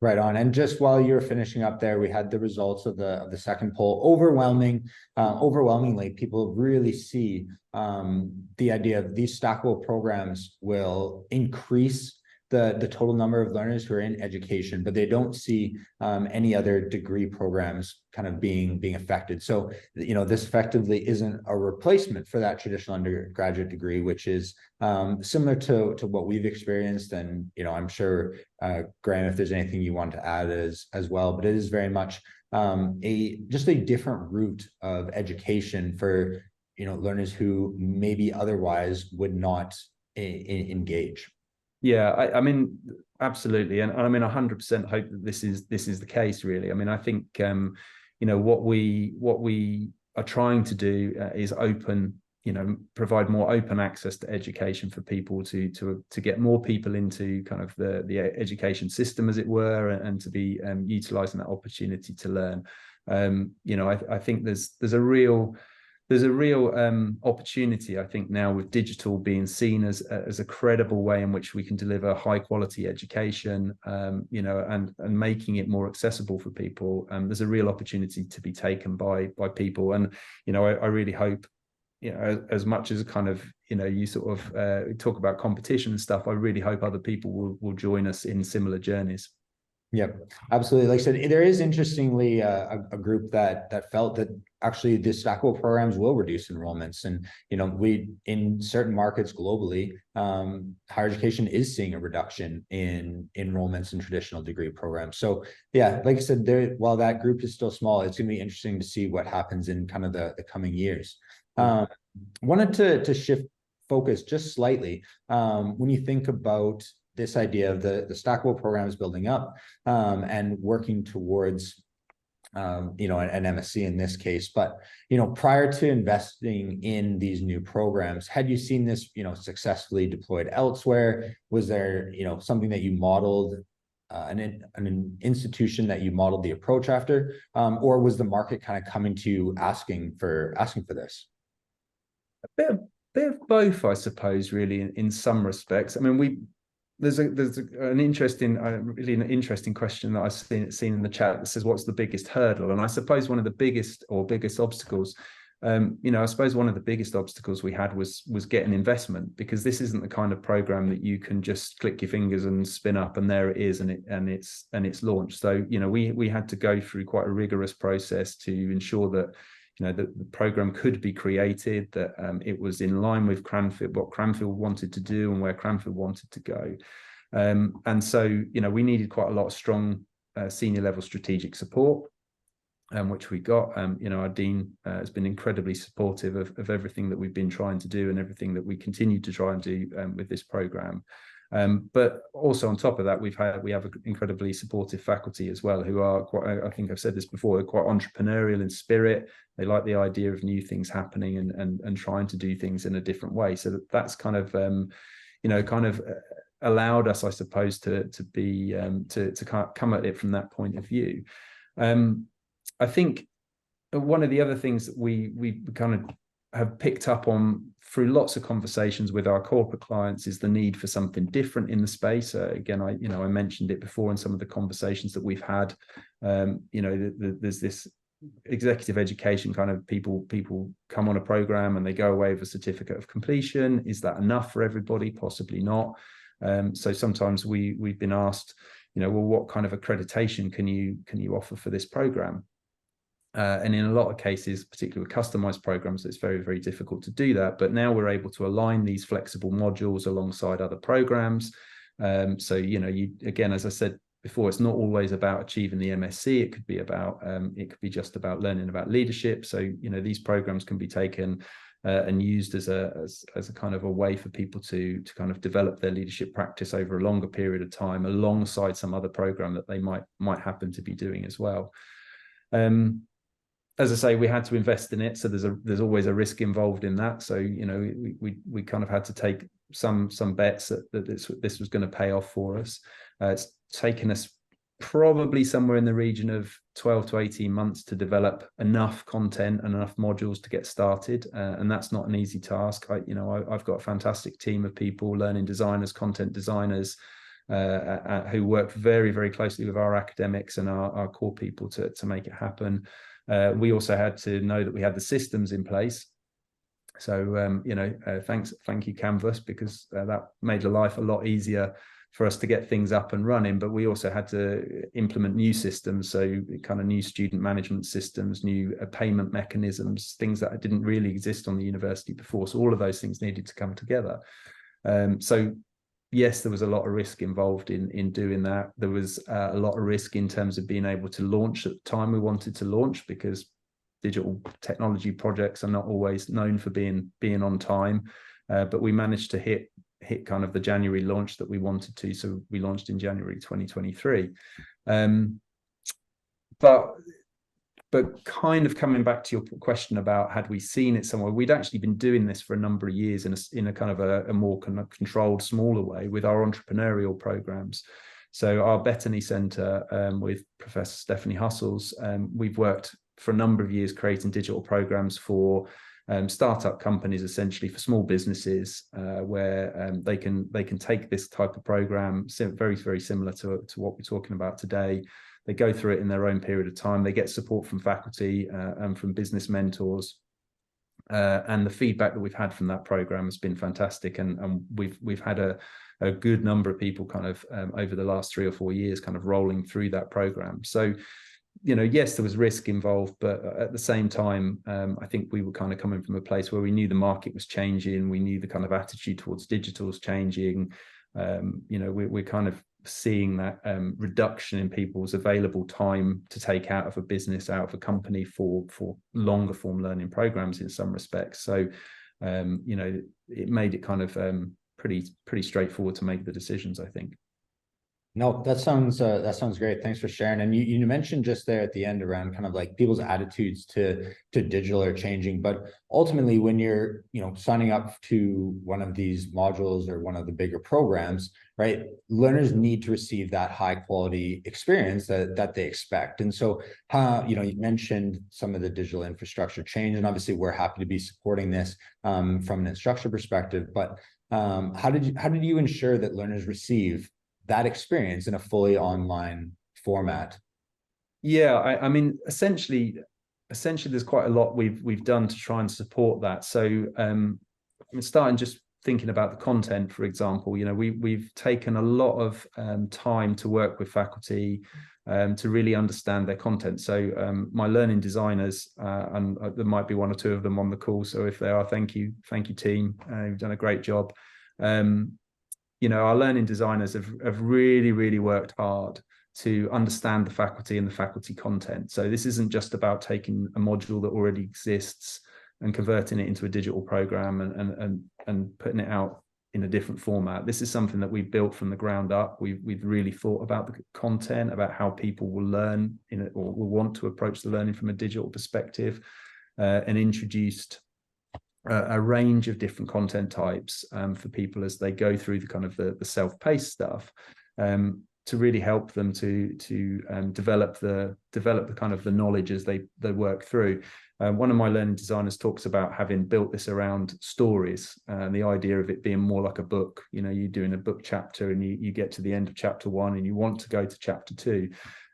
Right on. And just while you're finishing up there, we had the results of the second poll. Overwhelmingly, people really see the idea of these stackable programs will increase the total number of learners who are in education, but they don't see any other degree programs kind of being affected. So, this effectively isn't a replacement for that traditional undergraduate degree, which is similar to what we've experienced. And, I'm sure, Graham, if there's anything you want to add as well, but it is very much just a different route of education for, learners who maybe otherwise would not engage. Yeah, I mean, absolutely. And I mean, 100% hope that this is the case, really. I mean, I think, what we are trying to do is open, provide more open access to education for people to get more people into kind of the education system, as it were, and to be utilizing that opportunity to learn. I think there's a real opportunity, I think, now with digital being seen as a credible way in which we can deliver high quality education, and making it more accessible for people. There's a real opportunity to be taken by people, and I really hope, as much as kind of you sort of talk about competition and stuff, I really hope other people will join us in similar journeys. Yep, absolutely. Like I said, there is interestingly a group that felt that actually the stackable programs will reduce enrollments, and we in certain markets globally, higher education is seeing a reduction in enrollments in traditional degree programs. So yeah, like I said, while that group is still small, it's going to be interesting to see what happens in kind of the coming years. Wanted to shift focus just slightly. When you think about this idea of the stackable programs building up and working towards an MSc in this case, but prior to investing in these new programs, had you seen this successfully deployed elsewhere? Was there something that you modeled, an institution that you modeled the approach after, or was the market kind of coming to you asking for this? A bit of both, I suppose, really, in some respects. I mean, there's an interesting question that I've seen in the chat that says, what's the biggest hurdle? And I suppose one of the biggest obstacles I suppose one of the biggest obstacles we had was getting investment, because this isn't the kind of program that you can just click your fingers and spin up and there it is, and it's launched. So we had to go through quite a rigorous process to ensure that the program could be created, that it was in line with Cranfield, what Cranfield wanted to do and where Cranfield wanted to go. And so we needed quite a lot of strong senior level strategic support, which we got. Our dean has been incredibly supportive of everything that we've been trying to do and everything that we continue to try and do with this program. But also on top of that, we have an incredibly supportive faculty as well, who are quite, I think I've said this before, they're quite entrepreneurial in spirit. They like the idea of new things happening and trying to do things in a different way. So that's kind of allowed us, I suppose, to come at it from that point of view. I think one of the other things that we kind of have picked up on through lots of conversations with our corporate clients is the need for something different in the space. Again, I mentioned it before in some of the conversations that we've had. There's this executive education kind of people come on a program and they go away with a certificate of completion. Is that enough for everybody? Possibly not. So sometimes we've been asked, well, what kind of accreditation can you offer for this program? And in a lot of cases, particularly with customized programs, it's very, very difficult to do that. But now we're able to align these flexible modules alongside other programs. So, again, as I said before, it's not always about achieving the MSc. It could be just about learning about leadership. So, these programs can be taken and used as a kind of a way for people to kind of develop their leadership practice over a longer period of time, alongside some other program that they might happen to be doing as well. As I say, we had to invest in it, so there's always a risk involved in that. So we kind of had to take some bets that this was going to pay off for us. It's taken us probably somewhere in the region of 12 to 18 months to develop enough content and enough modules to get started, and that's not an easy task. I've got a fantastic team of people, learning designers, content designers, who work very, very closely with our academics and our core people to make it happen. We also had to know that we had the systems in place. So, thank you, Canvas, because that made the life a lot easier for us to get things up and running. But we also had to implement new systems, so kind of new student management systems, new payment mechanisms, things that didn't really exist on the university before. So all of those things needed to come together. So yes, there was a lot of risk involved in doing that. There was a lot of risk in terms of being able to launch at the time we wanted to launch, because digital technology projects are not always known for being on time. But we managed to hit kind of the January launch that we wanted to. So we launched in January 2023. But kind of coming back to your question about had we seen it somewhere, we'd actually been doing this for a number of years in a kind of a more controlled, smaller way with our entrepreneurial programs. So our Bethany Centre with Professor Stephanie Hustles, we've worked for a number of years creating digital programs for startup companies, essentially for small businesses, where they can take this type of program, very, very similar to what we're talking about today. They go through it in their own period of time. They get support from faculty and from business mentors. And the feedback that we've had from that program has been fantastic. And we've had a good number of people kind of over the last 3 or 4 years kind of rolling through that program. So, yes, there was risk involved, but at the same time, I think we were kind of coming from a place where we knew the market was changing. We knew the kind of attitude towards digital was changing. We're kind of seeing that reduction in people's available time to take out of a business, out of a company for longer form learning programs in some respects. So, it made it kind of pretty straightforward to make the decisions, I think. No, that sounds great. Thanks for sharing. And you mentioned just there at the end around kind of like people's attitudes to digital are changing, but ultimately when you're signing up to one of these modules or one of the bigger programs, right, learners need to receive that high quality experience that they expect. And so you mentioned some of the digital infrastructure change, and obviously we're happy to be supporting this from an Instructure perspective. But how did you ensure that learners receive that experience in a fully online format? Yeah, I mean, essentially essentially there's quite a lot we've done to try and support that. So I'm starting just thinking about the content, for example. You know, we've taken a lot of time to work with faculty to really understand their content. So my learning designers, and there might be one or two of them on the call, so if they are, thank you team, you've done a great job. You know, our learning designers have really worked hard to understand the faculty and the faculty content. So this isn't just about taking a module that already exists and converting it into a digital program and putting it out in a different format. This is something that we've built from the ground up. We've really thought about the content, about how people will learn in it, or will want to approach the learning from a digital perspective, and introduced a range of different content types for people as they go through the kind of the self-paced stuff, to really help them to develop the kind of the knowledge as they work through. One of my learning designers talks about having built this around stories, and the idea of it being more like a book. You know, you're doing a book chapter and you get to the end of chapter 1 and you want to go to chapter 2.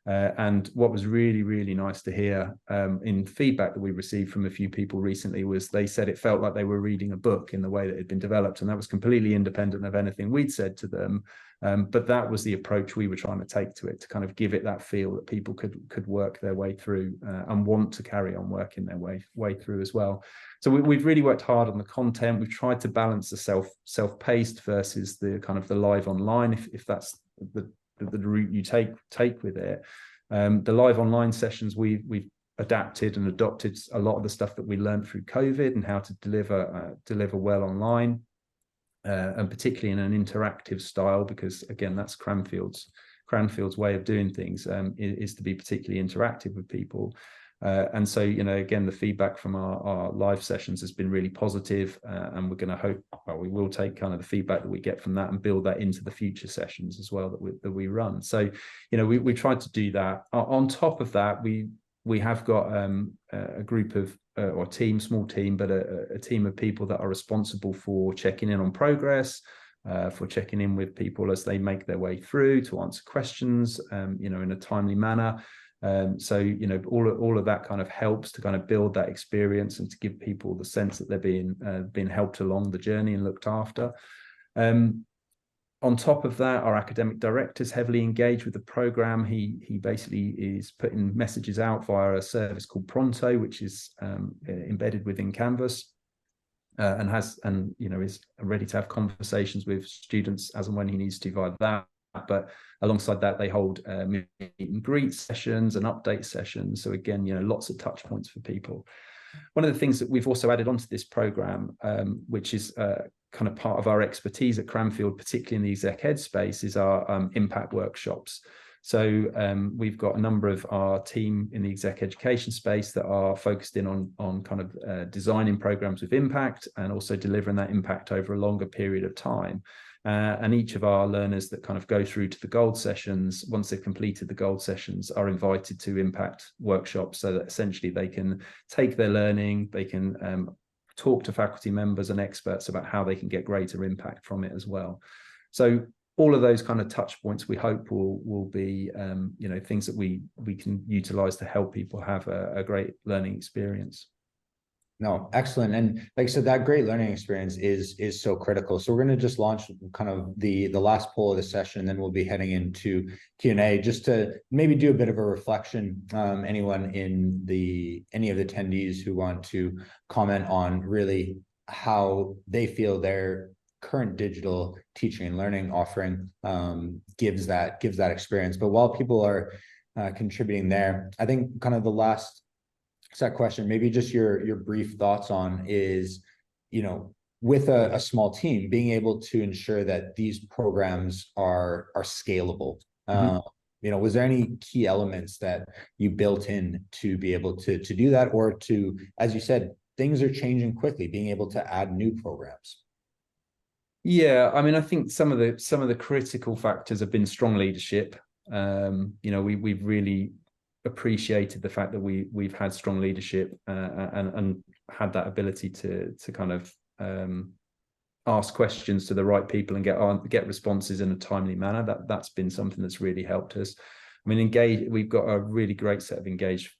And what was really nice to hear in feedback that we received from a few people recently was they said it felt like they were reading a book in the way that it had been developed, and that was completely independent of anything we'd said to them. But that was the approach we were trying to take to it, to kind of give it that feel that people could work their way through and want to carry on working their way through as well. So we've really worked hard on the content. We've tried to balance the self-paced versus the kind of the live online, if that's the route you take with it. The live online sessions, we've adapted and adopted a lot of the stuff that we learned through COVID and how to deliver well online, and particularly in an interactive style, because again, that's Cranfield's way of doing things, is to be particularly interactive with people. And so, you know, again, the feedback from our live sessions has been really positive, and we're going to hope, well, we will take kind of the feedback that we get from that and build that into the future sessions as well that we run. So, you know, we tried to do that. On top of that, we have got a group of or a team, small team, but a team of people that are responsible for checking in on progress, for checking in with people as they make their way through, to answer questions, you know, in a timely manner. So, you know, all of that kind of helps to kind of build that experience and to give people the sense that they're being helped along the journey and looked after. On top of that, our academic director is heavily engaged with the program. He basically is putting messages out via a service called Pronto, which is embedded within Canvas, and you know, is ready to have conversations with students as and when he needs to via that. But alongside that, they hold meet and greet sessions and update sessions. So again, you know, lots of touch points for people. One of the things that we've also added onto this program, which is kind of part of our expertise at Cranfield, particularly in the exec ed space, is our impact workshops. So we've got a number of our team in the exec education space that are focused in on kind of designing programs with impact and also delivering that impact over a longer period of time. And each of our learners that kind of go through to the gold sessions, once they've completed the gold sessions, are invited to impact workshops, so that essentially they can take their learning, they can talk to faculty members and experts about how they can get greater impact from it as well. So all of those kind of touch points, we hope will be you know, things that we can utilize to help people have a great learning experience. No, excellent. And like I said, that great learning experience is so critical. So we're going to just launch kind of the last poll of the session, and then we'll be heading into Q&A, just to maybe do a bit of a reflection. Anyone in any of the attendees who want to comment on really how they feel their current digital teaching and learning offering gives that experience. But while people are contributing there, I think kind of the last set question, maybe just your brief thoughts on is, you know, with a small team, being able to ensure that these programs are scalable. You know, was there any key elements that you built in to be able to do that, or to, as you said, things are changing quickly, being able to add new programs? Yeah, I mean, I think some of the critical factors have been strong leadership. You know, we've really appreciated the fact that we've had strong leadership and had that ability to kind of ask questions to the right people and get responses in a timely manner. That's been something that's really helped us. I mean, we've got a really great set of engaged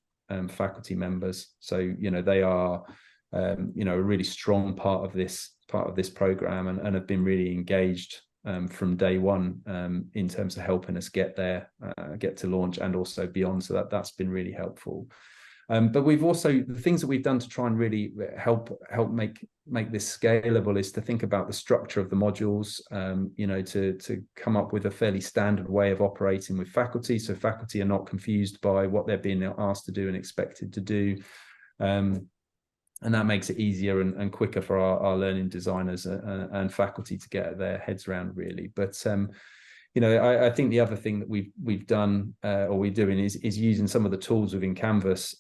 faculty members. So, they are, a really strong part of this program, and have been really engaged from day one in terms of helping us get there, get to launch, and also beyond. So that's been really helpful. But we've also, the things that we've done to try and really help make this scalable is to think about the structure of the modules, to come up with a fairly standard way of operating with faculty, so faculty are not confused by what they're being asked to do and expected to do. And that makes it easier and quicker for our learning designers and faculty to get their heads around, really. But I think the other thing that we've done, or we're doing, is using some of the tools within Canvas,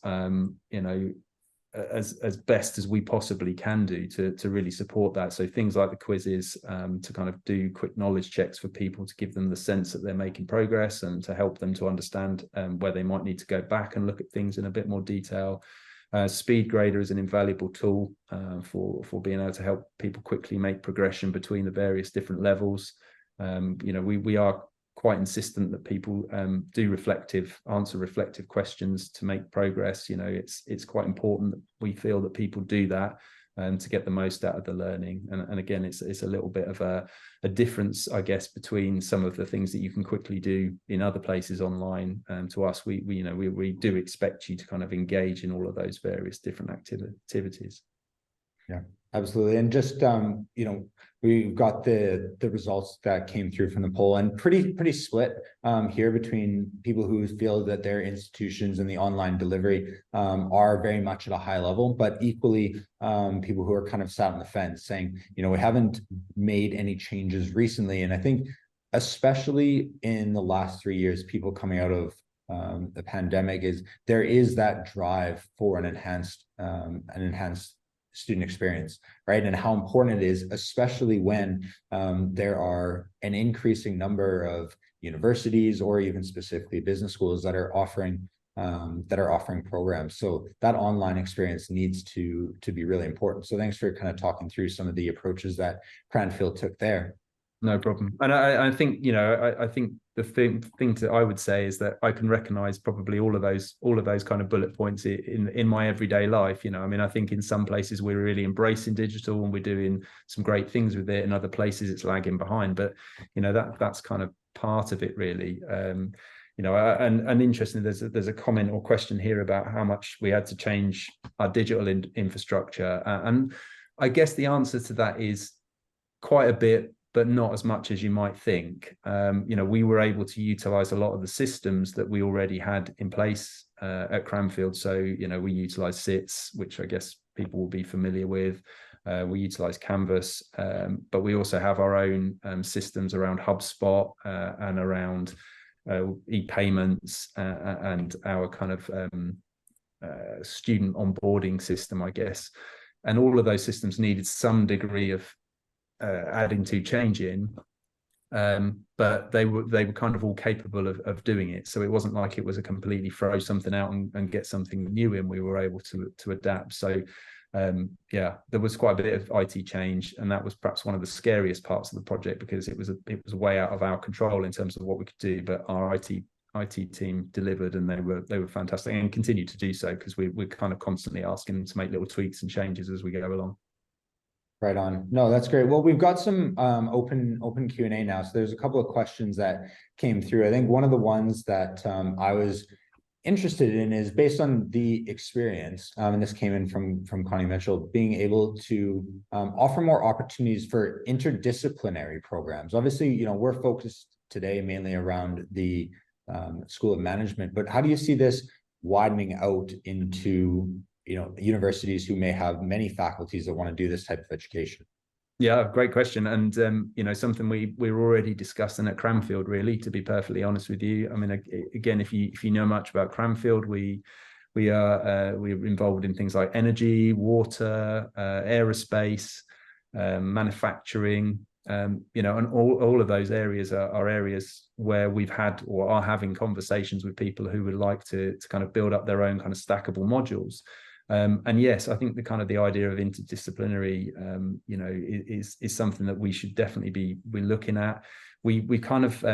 as best as we possibly can do to really support that. So things like the quizzes, to kind of do quick knowledge checks for people, to give them the sense that they're making progress, and to help them to understand where they might need to go back and look at things in a bit more detail. SpeedGrader is an invaluable tool for being able to help people quickly make progression between the various different levels. We are quite insistent that people answer reflective questions to make progress. It's quite important that we feel that people do that to get the most out of the learning. And again, it's a little bit of a difference, I guess, between some of the things that you can quickly do in other places online. To us, we do expect you to kind of engage in all of those various different activities. Yeah, absolutely. And just we've got the results that came through from the poll, and pretty split here between people who feel that their institutions and the online delivery are very much at a high level, but equally people who are kind of sat on the fence saying, we haven't made any changes recently. And I think especially in the last 3 years, people coming out of the pandemic, there is that drive for an enhanced student experience, right? And how important it is, especially when there are an increasing number of universities, or even specifically business schools, that are offering programs. So that online experience needs to be really important. So thanks for kind of talking through some of the approaches that Cranfield took there. No problem. And I think, I think the thing that I would say is that I can recognize probably all of those kind of bullet points in my everyday life. I think in some places we're really embracing digital and we're doing some great things with it. In other places it's lagging behind, but that's kind of part of it, really. And interesting, there's a comment or question here about how much we had to change our digital infrastructure. And I guess the answer to that is quite a bit, but not as much as you might think. We were able to utilize a lot of the systems that we already had in place at Cranfield. So, we utilize SITS, which I guess people will be familiar with. We utilize Canvas, but we also have our own systems around HubSpot and around e-payments and our kind of student onboarding system, I guess. And all of those systems needed some degree of adding to change in, but they were kind of all capable of doing it. So it wasn't like it was a completely throw something out and get something new in. We were able to adapt. So there was quite a bit of IT change, and that was perhaps one of the scariest parts of the project, because it was way out of our control in terms of what we could do. But our IT team delivered, and they were fantastic, and continue to do so, because we're kind of constantly asking them to make little tweaks and changes as we go along. Right on. No, that's great. Well, we've got some open Q&A now. So there's a couple of questions that came through. I think one of the ones that I was interested in is based on the experience, and this came in from Connie Mitchell, being able to offer more opportunities for interdisciplinary programs. Obviously, we're focused today mainly around the School of Management, but how do you see this widening out into universities who may have many faculties that want to do this type of education? Yeah, great question. And, something we're already discussing at Cranfield, really, to be perfectly honest with you. Again, if you know much about Cranfield, we're involved in things like energy, water, aerospace, manufacturing, and all of those areas are areas where we've had or are having conversations with people who would like to kind of build up their own kind of stackable modules. And yes, I think the idea of interdisciplinary, is something that we should definitely be looking at. We kind of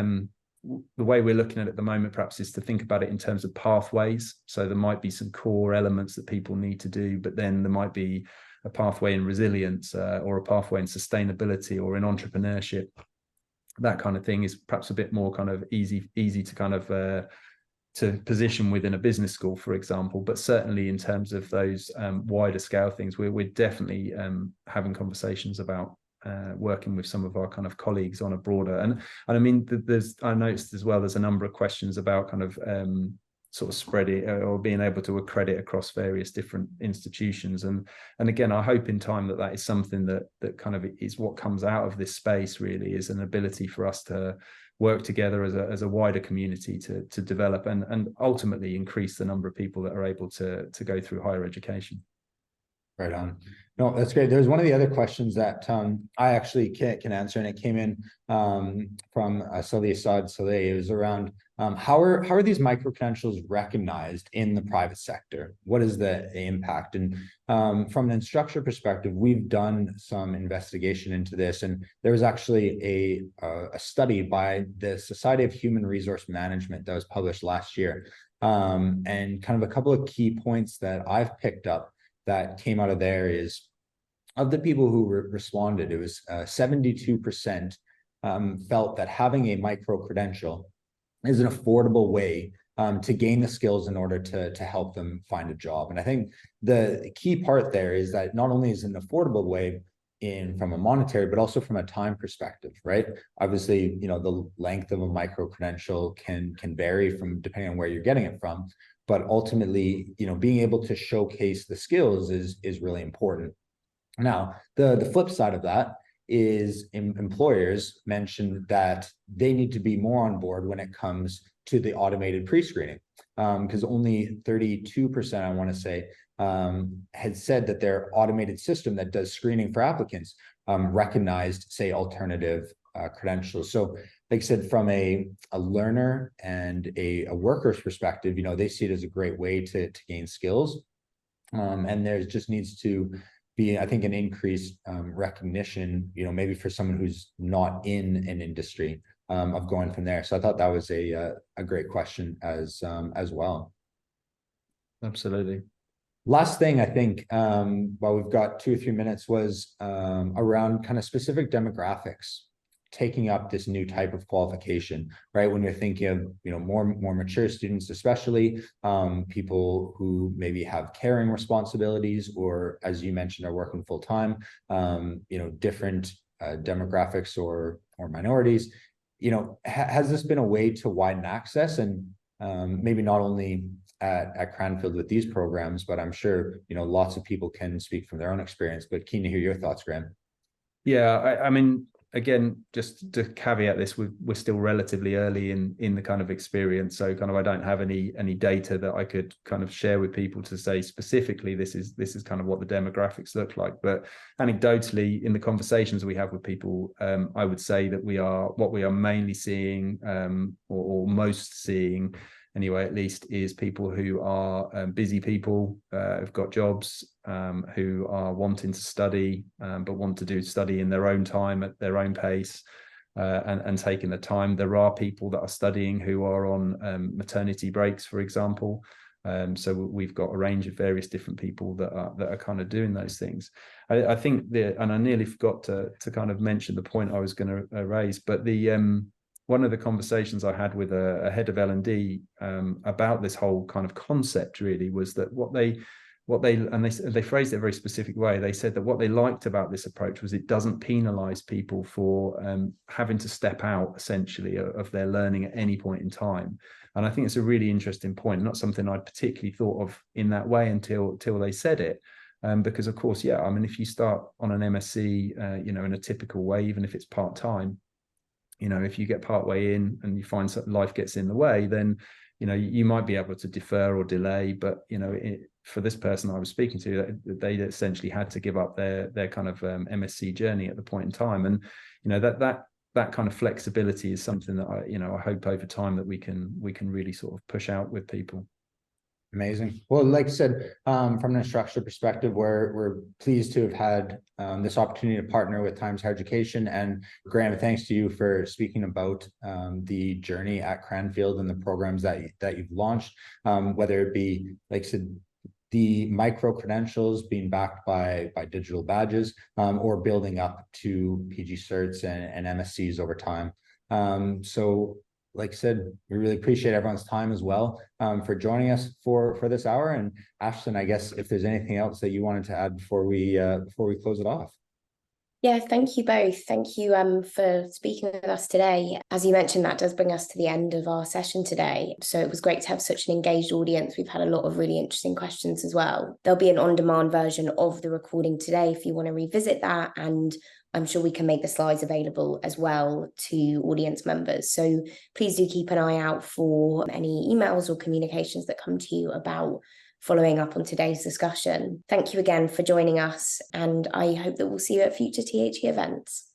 the way we're looking at it at the moment perhaps is to think about it in terms of pathways. So there might be some core elements that people need to do, but then there might be a pathway in resilience or a pathway in sustainability or in entrepreneurship. That kind of thing is perhaps a bit more kind of easy to kind of to position within a business school, for example. But certainly in terms of those wider scale things, we're definitely having conversations about working with some of our kind of colleagues on a broader, and I mean, I noticed as well, there's a number of questions about kind of sort of spreading or being able to accredit across various different institutions. And again, I hope in time that is something that kind of is what comes out of this space, really, is an ability for us to work together as a wider community to develop and ultimately increase the number of people that are able to go through higher education. Right on. No, that's great. There's one of the other questions that I actually can answer, and it came in from Salih Assad Saleh. It was around how are these micro credentials recognized in the private sector? What is the impact? And from an Instructure perspective, we've done some investigation into this, and there was actually a study by the Society of Human Resource Management that was published last year, and kind of a couple of key points that I've picked up that came out of there is, of the people who responded, it was 72% felt that having a micro credential is an affordable way to gain the skills in order to help them find a job. And I think the key part there is that not only is it an affordable way from a monetary, but also from a time perspective, right? Obviously, the length of a micro credential can vary from depending on where you're getting it from. But ultimately, being able to showcase the skills is really important. Now, the flip side of that is employers mentioned that they need to be more on board when it comes to the automated pre-screening, because only 32%, I want to say, had said that their automated system that does screening for applicants recognized, say, alternative credentials. So like I said, from a learner and a worker's perspective, they see it as a great way to gain skills. And there just needs to be, I think, an increased recognition, maybe for someone who's not in an industry of going from there. So I thought that was a great question as well. Absolutely. Last thing, I think, while we've got 2 or 3 minutes, was around kind of specific demographics taking up this new type of qualification, right? When you're thinking of, more mature students, especially people who maybe have caring responsibilities, or as you mentioned, are working full time, different demographics or minorities, has this been a way to widen access? And maybe not only at Cranfield with these programs, but I'm sure, lots of people can speak from their own experience, but keen to hear your thoughts, Graham. Yeah, I mean, again, just to caveat this, we're still relatively early in the kind of experience, so kind of I don't have any data that I could kind of share with people to say specifically this is kind of what the demographics look like. But anecdotally, in the conversations we have with people, I would say that what we are mainly seeing, or most seeing anyway, at least, is people who are busy people, who've got jobs, who are wanting to study, but want to study in their own time at their own pace, and taking the time. There are people that are studying who are on maternity breaks, for example. So we've got a range of various different people that are kind of doing those things. I think and I nearly forgot to kind of mention the point I was going to raise, but one of the conversations I had with a head of L&D about this whole kind of concept really was that they phrased it a very specific way. They said that what they liked about this approach was it doesn't penalize people for having to step out essentially of their learning at any point in time. And I think it's a really interesting point, not something I'd particularly thought of in that way until they said it. Because of course, yeah, I mean, if you start on an MSc, in a typical way, even if it's part-time, if you get partway in and you find life gets in the way, then, you might be able to defer or delay. But, for this person I was speaking to, they essentially had to give up their kind of MSc journey at the point in time. And, that kind of flexibility is something that I hope over time that we can really sort of push out with people. Amazing. Well, like I said, from an Instructure perspective, we're pleased to have had this opportunity to partner with Times Higher Education. And Graham, thanks to you for speaking about the journey at Cranfield and the programs that you've launched, whether it be, like I said, the micro credentials being backed by digital badges, or building up to PG certs and MSCs over time. So like I said, we really appreciate everyone's time as well, for joining us for this hour. And Ashlyn, I guess if there's anything else that you wanted to add before we close it off. Yeah, thank you both. Thank you for speaking with us today. As you mentioned, that does bring us to the end of our session today. So it was great to have such an engaged audience. We've had a lot of really interesting questions as well. There'll be an on-demand version of the recording today if you want to revisit that, and I'm sure we can make the slides available as well to audience members. So please do keep an eye out for any emails or communications that come to you about following up on today's discussion. Thank you again for joining us, and I hope that we'll see you at future THE events.